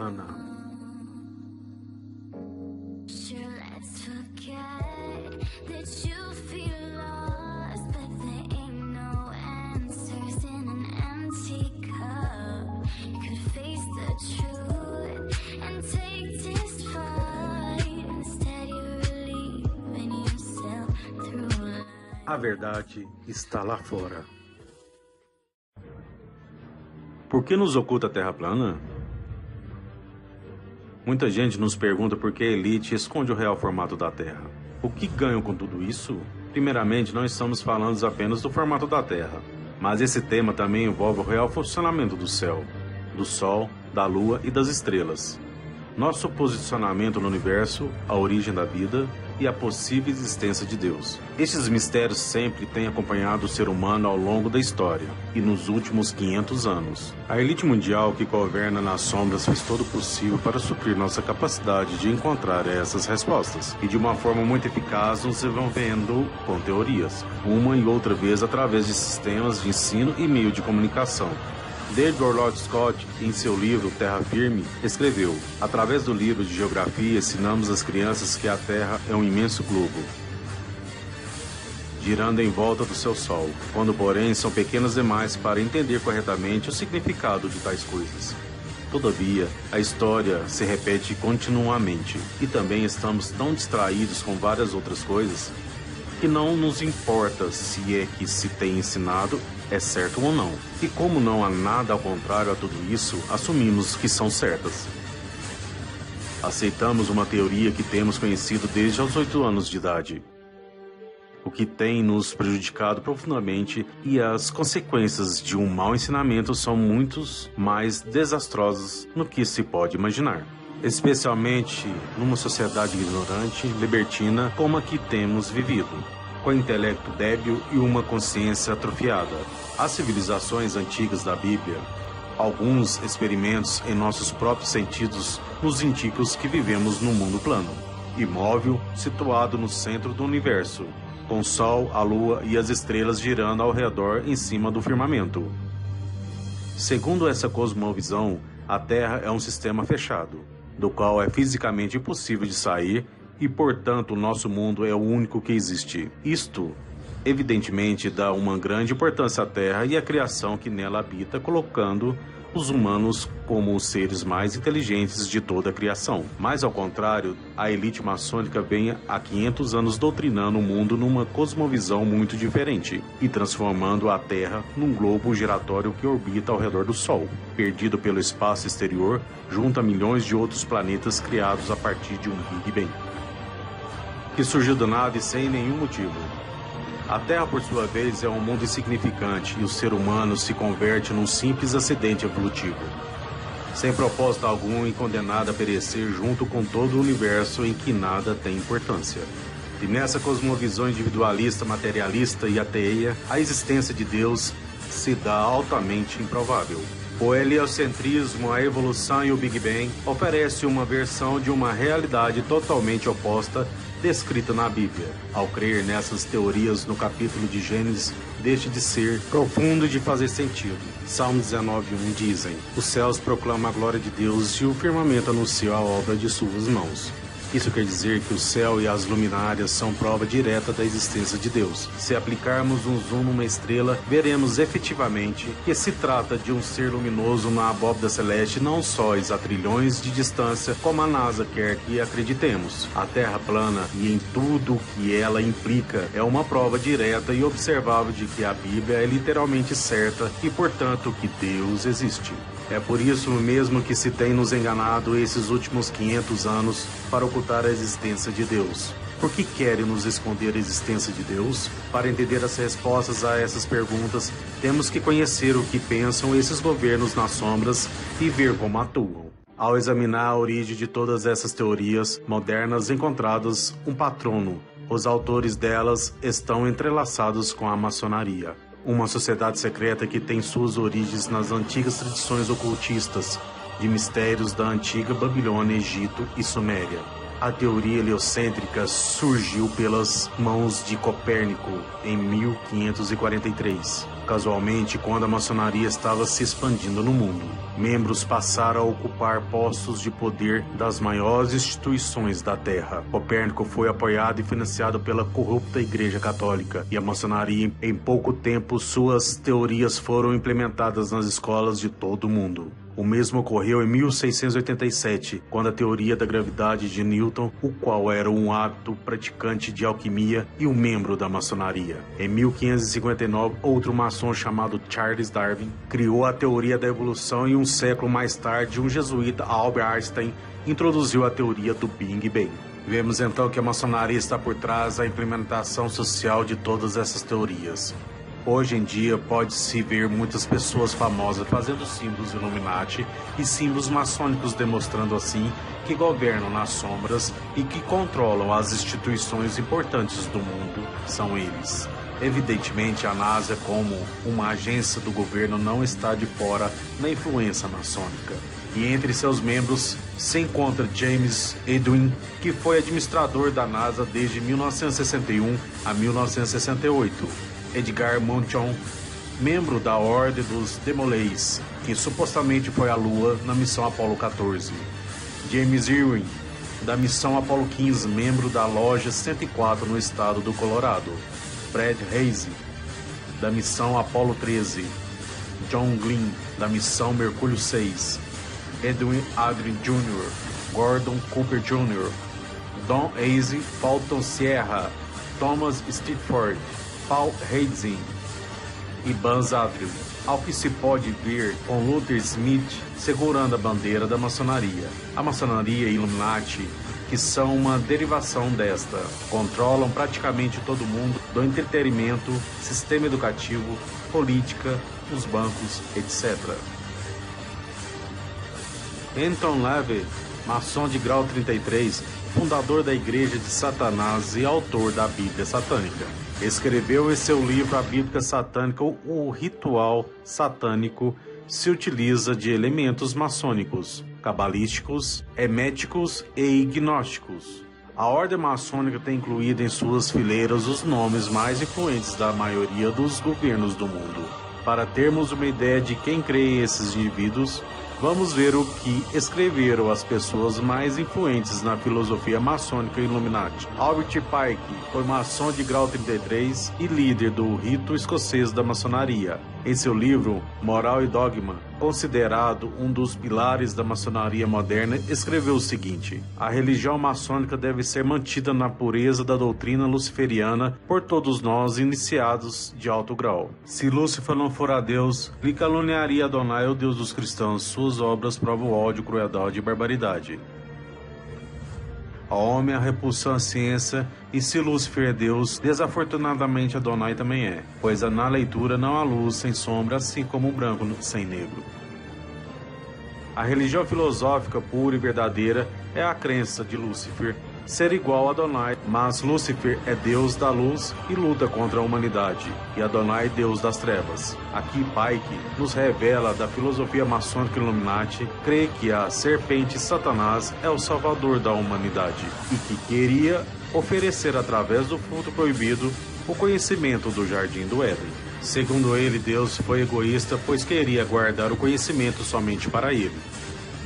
plana. A verdade está lá fora. Por que nos oculta a Terra plana? Muita gente nos pergunta por que a elite esconde o real formato da Terra. O que ganham com tudo isso? Primeiramente, não estamos falando apenas do formato da Terra, mas esse tema também envolve o real funcionamento do céu, do Sol, da Lua e das estrelas. Nosso posicionamento no universo, a origem da vida e a possível existência de Deus. Estes mistérios sempre têm acompanhado o ser humano ao longo da história e nos últimos 500 anos. A elite mundial que governa nas sombras fez todo o possível para suprir nossa capacidade de encontrar essas respostas e de uma forma muito eficaz nos envolvendo com teorias, uma e outra vez através de sistemas de ensino e meio de comunicação. David Orlov Scott, em seu livro Terra Firme, escreveu: através do livro de geografia, ensinamos às crianças que a Terra é um imenso globo, girando em volta do seu Sol, quando porém são pequenas demais para entender corretamente o significado de tais coisas. Todavia, a história se repete continuamente, e também estamos tão distraídos com várias outras coisas, que não nos importa se é que se tem ensinado é certo ou não. E como não há nada ao contrário a tudo isso, assumimos que são certas. Aceitamos uma teoria que temos conhecido desde os 8 anos de idade, o que tem nos prejudicado profundamente, e as consequências de um mau ensinamento são muito mais desastrosas do que se pode imaginar. Especialmente numa sociedade ignorante, libertina, como a que temos vivido, com intelecto débil e uma consciência atrofiada. As civilizações antigas da Bíblia, alguns experimentos em nossos próprios sentidos, nos indicam que vivemos num mundo plano, imóvel, situado no centro do universo, com o Sol, a Lua e as estrelas girando ao redor em cima do firmamento. Segundo essa cosmovisão, a Terra é um sistema fechado, do qual é fisicamente impossível de sair, e portanto o nosso mundo é o único que existe. Isto, evidentemente, dá uma grande importância à Terra e à criação que nela habita, colocando os humanos como os seres mais inteligentes de toda a criação. Mas ao contrário, a elite maçônica vem há 500 anos doutrinando o mundo numa cosmovisão muito diferente e transformando a Terra num globo giratório que orbita ao redor do Sol, perdido pelo espaço exterior junto a milhões de outros planetas criados a partir de um Big Bang, que surgiu do nada e sem nenhum motivo. A Terra, por sua vez, é um mundo insignificante e o ser humano se converte num simples acidente evolutivo, sem propósito algum e condenado a perecer junto com todo o universo em que nada tem importância. E nessa cosmovisão individualista, materialista e ateia, a existência de Deus se dá altamente improvável. O heliocentrismo, a evolução e o Big Bang oferecem uma versão de uma realidade totalmente oposta descrita na Bíblia. Ao crer nessas teorias no capítulo de Gênesis, deixa de ser profundo e de fazer sentido. Salmo 19:1 dizem: os céus proclamam a glória de Deus e o firmamento anuncia a obra de suas mãos. Isso quer dizer que o céu e as luminárias são prova direta da existência de Deus. Se aplicarmos um zoom numa estrela, veremos efetivamente que se trata de um ser luminoso na abóbada celeste, não só a trilhões de distância, como a NASA quer que acreditemos. A Terra plana, e em tudo o que ela implica, é uma prova direta e observável de que a Bíblia é literalmente certa e, portanto, que Deus existe. É por isso mesmo que se tem nos enganado esses últimos 500 anos para ocultar a existência de Deus. Por que querem nos esconder a existência de Deus? Para entender as respostas a essas perguntas, temos que conhecer o que pensam esses governos nas sombras e ver como atuam. Ao examinar a origem de todas essas teorias modernas, encontradas um patrono. Os autores delas estão entrelaçados com a maçonaria, uma sociedade secreta que tem suas origens nas antigas tradições ocultistas de mistérios da antiga Babilônia, Egito e Suméria. A teoria heliocêntrica surgiu pelas mãos de Copérnico em 1543. casualmente quando a maçonaria estava se expandindo no mundo. Membros passaram a ocupar postos de poder das maiores instituições da Terra. Copérnico foi apoiado e financiado pela corrupta Igreja Católica, e a maçonaria, em pouco tempo, suas teorias foram implementadas nas escolas de todo o mundo. O mesmo ocorreu em 1687, quando a teoria da gravidade de Newton, o qual era um hábito praticante de alquimia e um membro da maçonaria. Em 1559, outro maçom chamado Charles Darwin criou a teoria da evolução, e um século mais tarde, um jesuíta, Albert Einstein, introduziu a teoria do Big Bang. Vemos então que a maçonaria está por trás da implementação social de todas essas teorias. Hoje em dia pode-se ver muitas pessoas famosas fazendo símbolos Illuminati e símbolos maçônicos, demonstrando assim que governam nas sombras e que controlam as instituições importantes do mundo. São eles. Evidentemente, a NASA, como uma agência do governo, não está de fora da influência maçônica. E entre seus membros se encontra James Edwin, que foi administrador da NASA desde 1961 a 1968. Edgar Montjon, membro da Ordem dos Demolay, que supostamente foi à Lua na missão Apollo 14. James Irwin, da missão Apollo 15, membro da Loja 104 no estado do Colorado. Brad Hayes, da missão Apollo 13. John Glenn, da missão Mercúrio 6. Edwin Aldrin Jr., Gordon Cooper Jr., Don Hayes, Fulton Sierra, Thomas Stitford, Paul Heitzing e Buzz Aldrin, ao que se pode ver com Luther Smith segurando a bandeira da maçonaria. A maçonaria e Illuminati, que são uma derivação desta, controlam praticamente todo mundo, do entretenimento, sistema educativo, política, os bancos, etc. Anton LaVey, maçom de grau 33, fundador da Igreja de Satanás e autor da Bíblia Satânica, escreveu em seu livro A Bíblia Satânica: o ritual satânico se utiliza de elementos maçônicos, cabalísticos, herméticos e gnósticos. A ordem maçônica tem incluído em suas fileiras os nomes mais influentes da maioria dos governos do mundo. Para termos uma ideia de quem crê esses indivíduos, vamos ver o que escreveram as pessoas mais influentes na filosofia maçônica Illuminati. Albert Pike foi maçom de grau 33 e líder do rito escocês da maçonaria. Em seu livro Moral e Dogma, considerado um dos pilares da maçonaria moderna, escreveu o seguinte: a religião maçônica deve ser mantida na pureza da doutrina luciferiana por todos nós iniciados de alto grau. Se Lúcifer não for a Deus, lhe caluniaria Adonai, o Deus dos cristãos. Suas obras provam ódio, crueldade e barbaridade. Ao homem a repulsão à ciência, e se Lúcifer é Deus, desafortunadamente Adonai também é, pois na leitura não há luz sem sombra, assim como o branco sem negro. A religião filosófica pura e verdadeira é a crença de Lúcifer ser igual a Adonai, mas Lúcifer é Deus da luz e luta contra a humanidade, e Adonai Deus das trevas. Aqui Pike nos revela da filosofia maçônica Illuminati, crê que a serpente Satanás é o salvador da humanidade e que queria oferecer através do fruto proibido o conhecimento do jardim do Éden. Segundo ele, Deus foi egoísta, pois queria guardar o conhecimento somente para ele.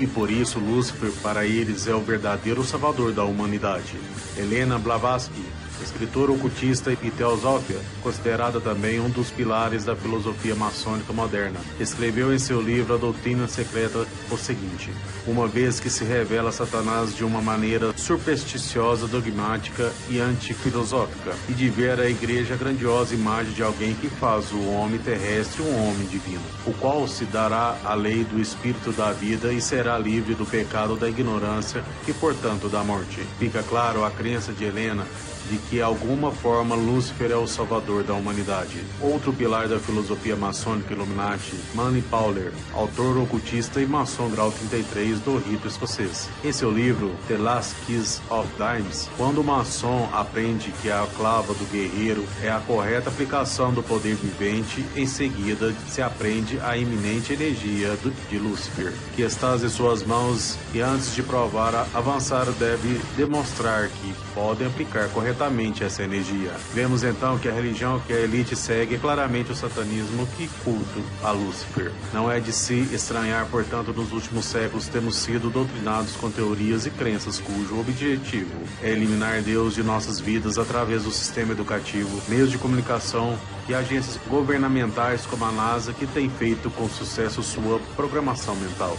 E por isso Lúcifer para eles é o verdadeiro salvador da humanidade. Helena Blavatsky, escritora ocultista e teosófica, considerada também um dos pilares da filosofia maçônica moderna, escreveu em seu livro A Doutrina Secreta o seguinte: uma vez que se revela Satanás de uma maneira supersticiosa, dogmática e antifilosófica, e de ver a igreja a grandiosa imagem de alguém que faz o homem terrestre um homem divino, o qual se dará a lei do espírito da vida e será livre do pecado da ignorância e, portanto, da morte. Fica claro a crença de Helena de que, alguma forma, Lúcifer é o salvador da humanidade. Outro pilar da filosofia maçônica Illuminati, Manly Pauler, autor ocultista e maçom grau 33 do rito escocês. Em seu livro The Last Kiss of Dimes, quando o maçom aprende que a clava do guerreiro é a correta aplicação do poder vivente, em seguida se aprende a iminente energia de Lúcifer, que está em suas mãos, e antes de provar avançar deve demonstrar que podem aplicar corretamente diretamente essa energia. Vemos então que a religião que a elite segue é claramente o satanismo, que culto a Lúcifer. Não é de se estranhar, portanto, nos últimos séculos temos sido doutrinados com teorias e crenças cujo objetivo é eliminar Deus de nossas vidas através do sistema educativo, meios de comunicação e agências governamentais como a NASA, que tem feito com sucesso sua programação mental.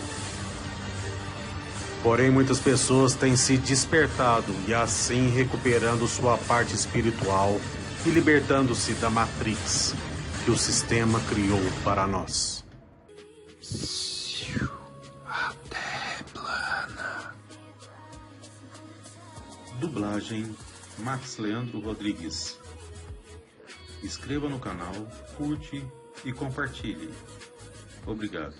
Porém, muitas pessoas têm se despertado e assim recuperando sua parte espiritual e libertando-se da Matrix que o sistema criou para nós. A Terra é plana. Dublagem Max Leandro Rodrigues. Inscreva no canal, curte e compartilhe. Obrigado.